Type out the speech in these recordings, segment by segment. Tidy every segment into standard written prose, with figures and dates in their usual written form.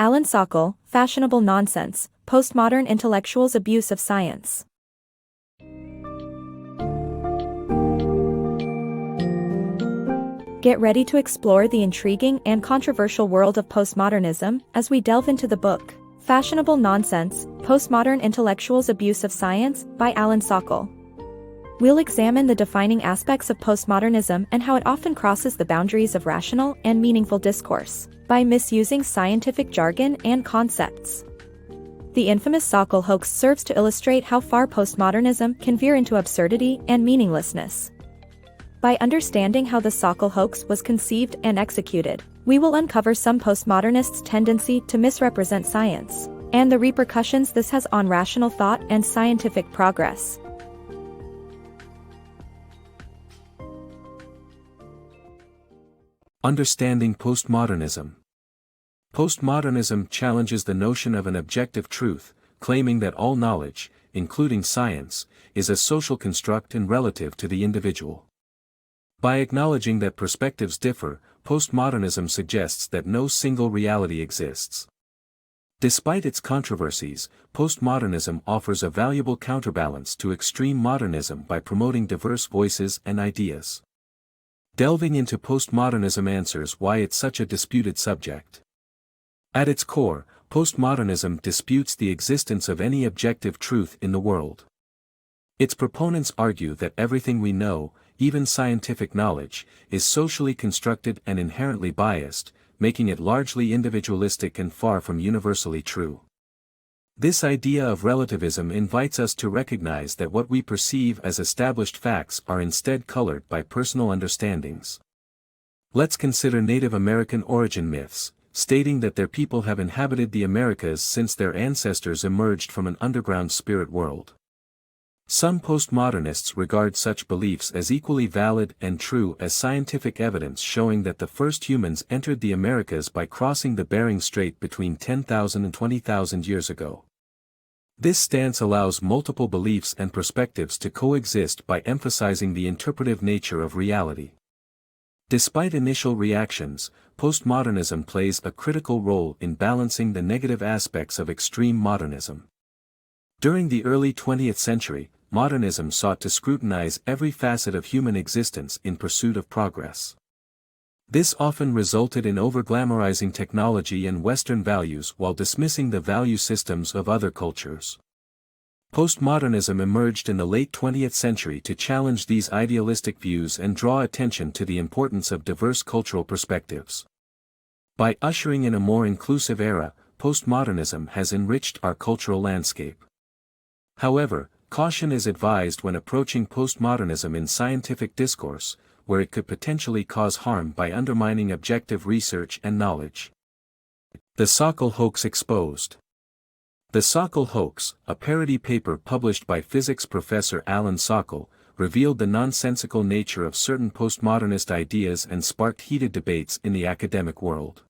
Alan Sokal, Fashionable Nonsense, Postmodern Intellectuals' Abuse of Science. Get ready to explore the intriguing and controversial world of postmodernism as we delve into the book, Fashionable Nonsense, Postmodern Intellectuals' Abuse of Science, by Alan Sokal. We'll examine the defining aspects of postmodernism and how it often crosses the boundaries of rational and meaningful discourse, by misusing scientific jargon and concepts. The infamous Sokal hoax serves to illustrate how far postmodernism can veer into absurdity and meaninglessness. By understanding how the Sokal hoax was conceived and executed, we will uncover some postmodernists' tendency to misrepresent science, and the repercussions this has on rational thought and scientific progress. Understanding postmodernism. Postmodernism challenges the notion of an objective truth, claiming that all knowledge, including science, is a social construct and relative to the individual. By acknowledging that perspectives differ, postmodernism suggests that no single reality exists. Despite its controversies, postmodernism offers a valuable counterbalance to extreme modernism by promoting diverse voices and ideas. Delving into postmodernism answers why it's such a disputed subject. At its core, postmodernism disputes the existence of any objective truth in the world. Its proponents argue that everything we know, even scientific knowledge, is socially constructed and inherently biased, making it largely individualistic and far from universally true. This idea of relativism invites us to recognize that what we perceive as established facts are instead colored by personal understandings. Let's consider Native American origin myths, stating that their people have inhabited the Americas since their ancestors emerged from an underground spirit world. Some postmodernists regard such beliefs as equally valid and true as scientific evidence showing that the first humans entered the Americas by crossing the Bering Strait between 10,000 and 20,000 years ago. This stance allows multiple beliefs and perspectives to coexist by emphasizing the interpretive nature of reality. Despite initial reactions, postmodernism plays a critical role in balancing the negative aspects of extreme modernism. During the early 20th century, modernism sought to scrutinize every facet of human existence in pursuit of progress. This often resulted in over-glamorizing technology and Western values while dismissing the value systems of other cultures. Postmodernism emerged in the late 20th century to challenge these idealistic views and draw attention to the importance of diverse cultural perspectives. By ushering in a more inclusive era, postmodernism has enriched our cultural landscape. However, caution is advised when approaching postmodernism in scientific discourse, where it could potentially cause harm by undermining objective research and knowledge. The Sokal hoax exposed. The Sokal hoax, a parody paper published by physics professor Alan Sokal, revealed the nonsensical nature of certain postmodernist ideas and sparked heated debates in the academic world.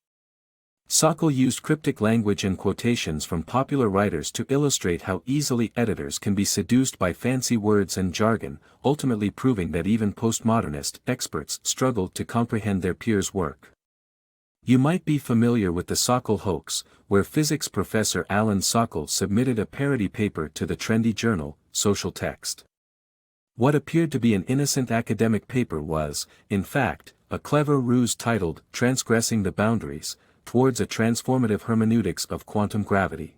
Sokal used cryptic language and quotations from popular writers to illustrate how easily editors can be seduced by fancy words and jargon, ultimately proving that even postmodernist experts struggled to comprehend their peers' work. You might be familiar with the Sokal hoax, where physics professor Alan Sokal submitted a parody paper to the trendy journal, Social Text. What appeared to be an innocent academic paper was, in fact, a clever ruse titled Transgressing the Boundaries, towards a transformative hermeneutics of quantum gravity.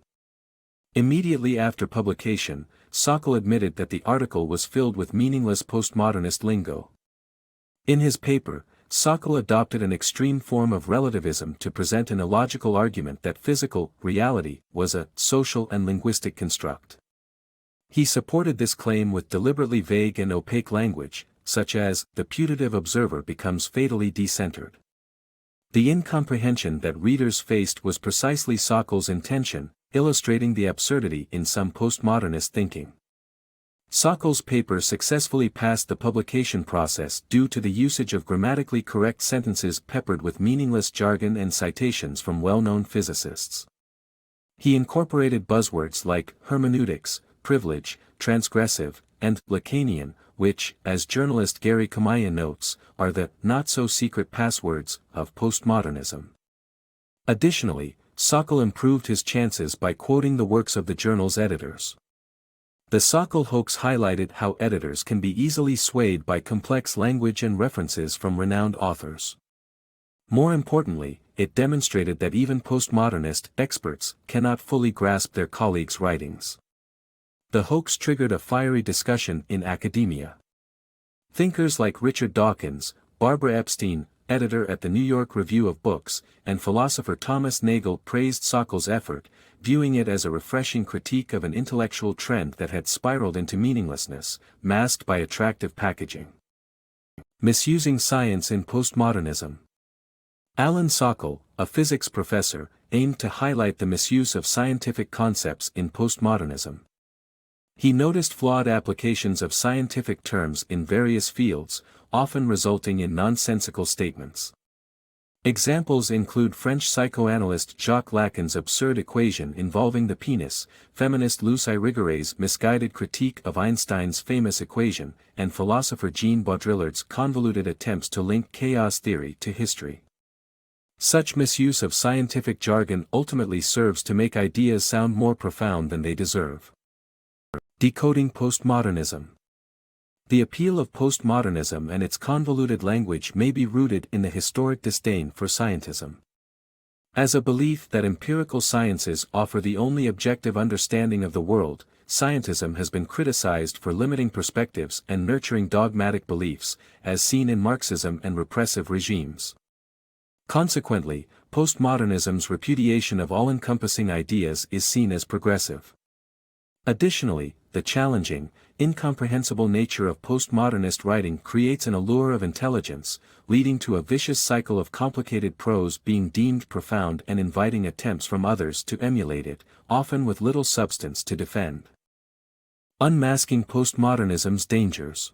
Immediately after publication, Sokal admitted that the article was filled with meaningless postmodernist lingo. In his paper, Sokal adopted an extreme form of relativism to present an illogical argument that physical reality was a social and linguistic construct. He supported this claim with deliberately vague and opaque language, such as, the putative observer becomes fatally decentered. The incomprehension that readers faced was precisely Sokal's intention, illustrating the absurdity in some postmodernist thinking. Sokal's paper successfully passed the publication process due to the usage of grammatically correct sentences peppered with meaningless jargon and citations from well-known physicists. He incorporated buzzwords like hermeneutics, privilege, transgressive, and Lacanian, which, as journalist Gary Kamaya notes, are the not-so-secret passwords of postmodernism. Additionally, Sokal improved his chances by quoting the works of the journal's editors. The Sokal hoax highlighted how editors can be easily swayed by complex language and references from renowned authors. More importantly, it demonstrated that even postmodernist experts cannot fully grasp their colleagues' writings. The hoax triggered a fiery discussion in academia. Thinkers like Richard Dawkins, Barbara Epstein, editor at the New York Review of Books, and philosopher Thomas Nagel praised Sokal's effort, viewing it as a refreshing critique of an intellectual trend that had spiraled into meaninglessness, masked by attractive packaging. Misusing science in postmodernism. Alan Sokal, a physics professor, aimed to highlight the misuse of scientific concepts in postmodernism. He noticed flawed applications of scientific terms in various fields, often resulting in nonsensical statements. Examples include French psychoanalyst Jacques Lacan's absurd equation involving the penis, feminist Lucy Irigary's misguided critique of Einstein's famous equation, and philosopher Jean Baudrillard's convoluted attempts to link chaos theory to history. Such misuse of scientific jargon ultimately serves to make ideas sound more profound than they deserve. Decoding Postmodernism. The appeal of postmodernism and its convoluted language may be rooted in the historic disdain for scientism. As a belief that empirical sciences offer the only objective understanding of the world, scientism has been criticized for limiting perspectives and nurturing dogmatic beliefs, as seen in Marxism and repressive regimes. Consequently, postmodernism's repudiation of all-encompassing ideas is seen as progressive. Additionally, the challenging, incomprehensible nature of postmodernist writing creates an allure of intelligence, leading to a vicious cycle of complicated prose being deemed profound and inviting attempts from others to emulate it, often with little substance to defend. Unmasking postmodernism's dangers.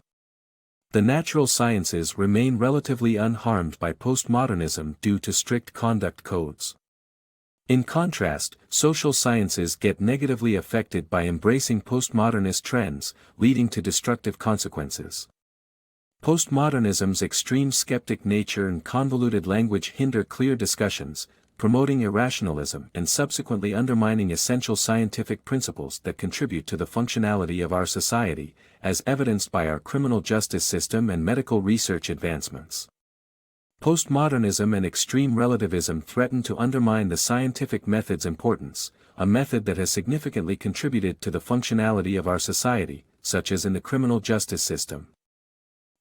The natural sciences remain relatively unharmed by postmodernism due to strict conduct codes. In contrast, social sciences get negatively affected by embracing postmodernist trends, leading to destructive consequences. Postmodernism's extreme skeptic nature and convoluted language hinder clear discussions, promoting irrationalism and subsequently undermining essential scientific principles that contribute to the functionality of our society, as evidenced by our criminal justice system and medical research advancements. Postmodernism and extreme relativism threaten to undermine the scientific method's importance, a method that has significantly contributed to the functionality of our society, such as in the criminal justice system.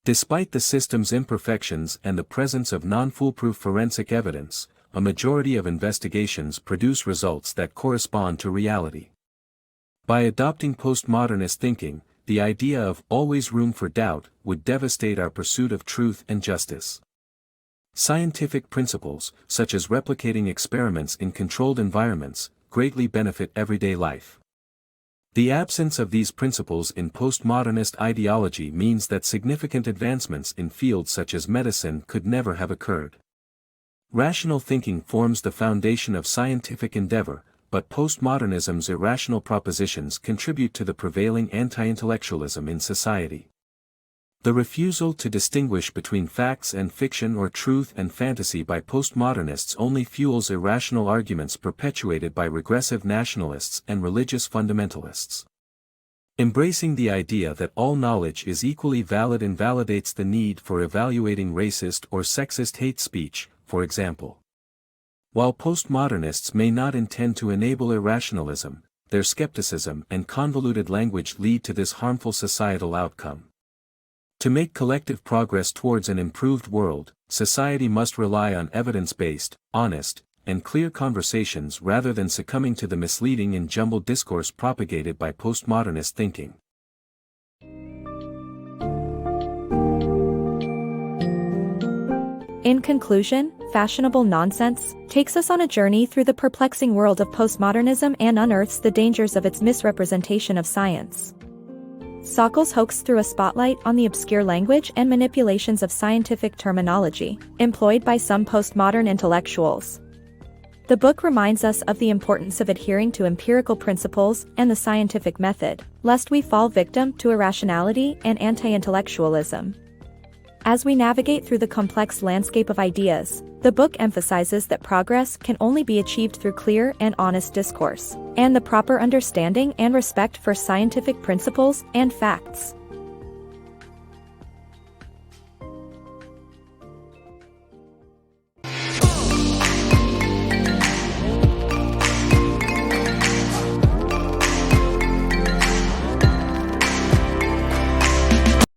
Despite the system's imperfections and the presence of non-foolproof forensic evidence, a majority of investigations produce results that correspond to reality. By adopting postmodernist thinking, the idea of always room for doubt would devastate our pursuit of truth and justice. Scientific principles, such as replicating experiments in controlled environments, greatly benefit everyday life. The absence of these principles in postmodernist ideology means that significant advancements in fields such as medicine could never have occurred. Rational thinking forms the foundation of scientific endeavor, but postmodernism's irrational propositions contribute to the prevailing anti-intellectualism in society. The refusal to distinguish between facts and fiction or truth and fantasy by postmodernists only fuels irrational arguments perpetuated by regressive nationalists and religious fundamentalists. Embracing the idea that all knowledge is equally valid invalidates the need for evaluating racist or sexist hate speech, for example. While postmodernists may not intend to enable irrationalism, their skepticism and convoluted language lead to this harmful societal outcome. To make collective progress towards an improved world, society must rely on evidence-based, honest, and clear conversations rather than succumbing to the misleading and jumbled discourse propagated by postmodernist thinking. In conclusion, Fashionable Nonsense takes us on a journey through the perplexing world of postmodernism and unearths the dangers of its misrepresentation of science. Sokal's hoax threw a spotlight on the obscure language and manipulations of scientific terminology, employed by some postmodern intellectuals. The book reminds us of the importance of adhering to empirical principles and the scientific method, lest we fall victim to irrationality and anti-intellectualism. As we navigate through the complex landscape of ideas, the book emphasizes that progress can only be achieved through clear and honest discourse, and the proper understanding and respect for scientific principles and facts.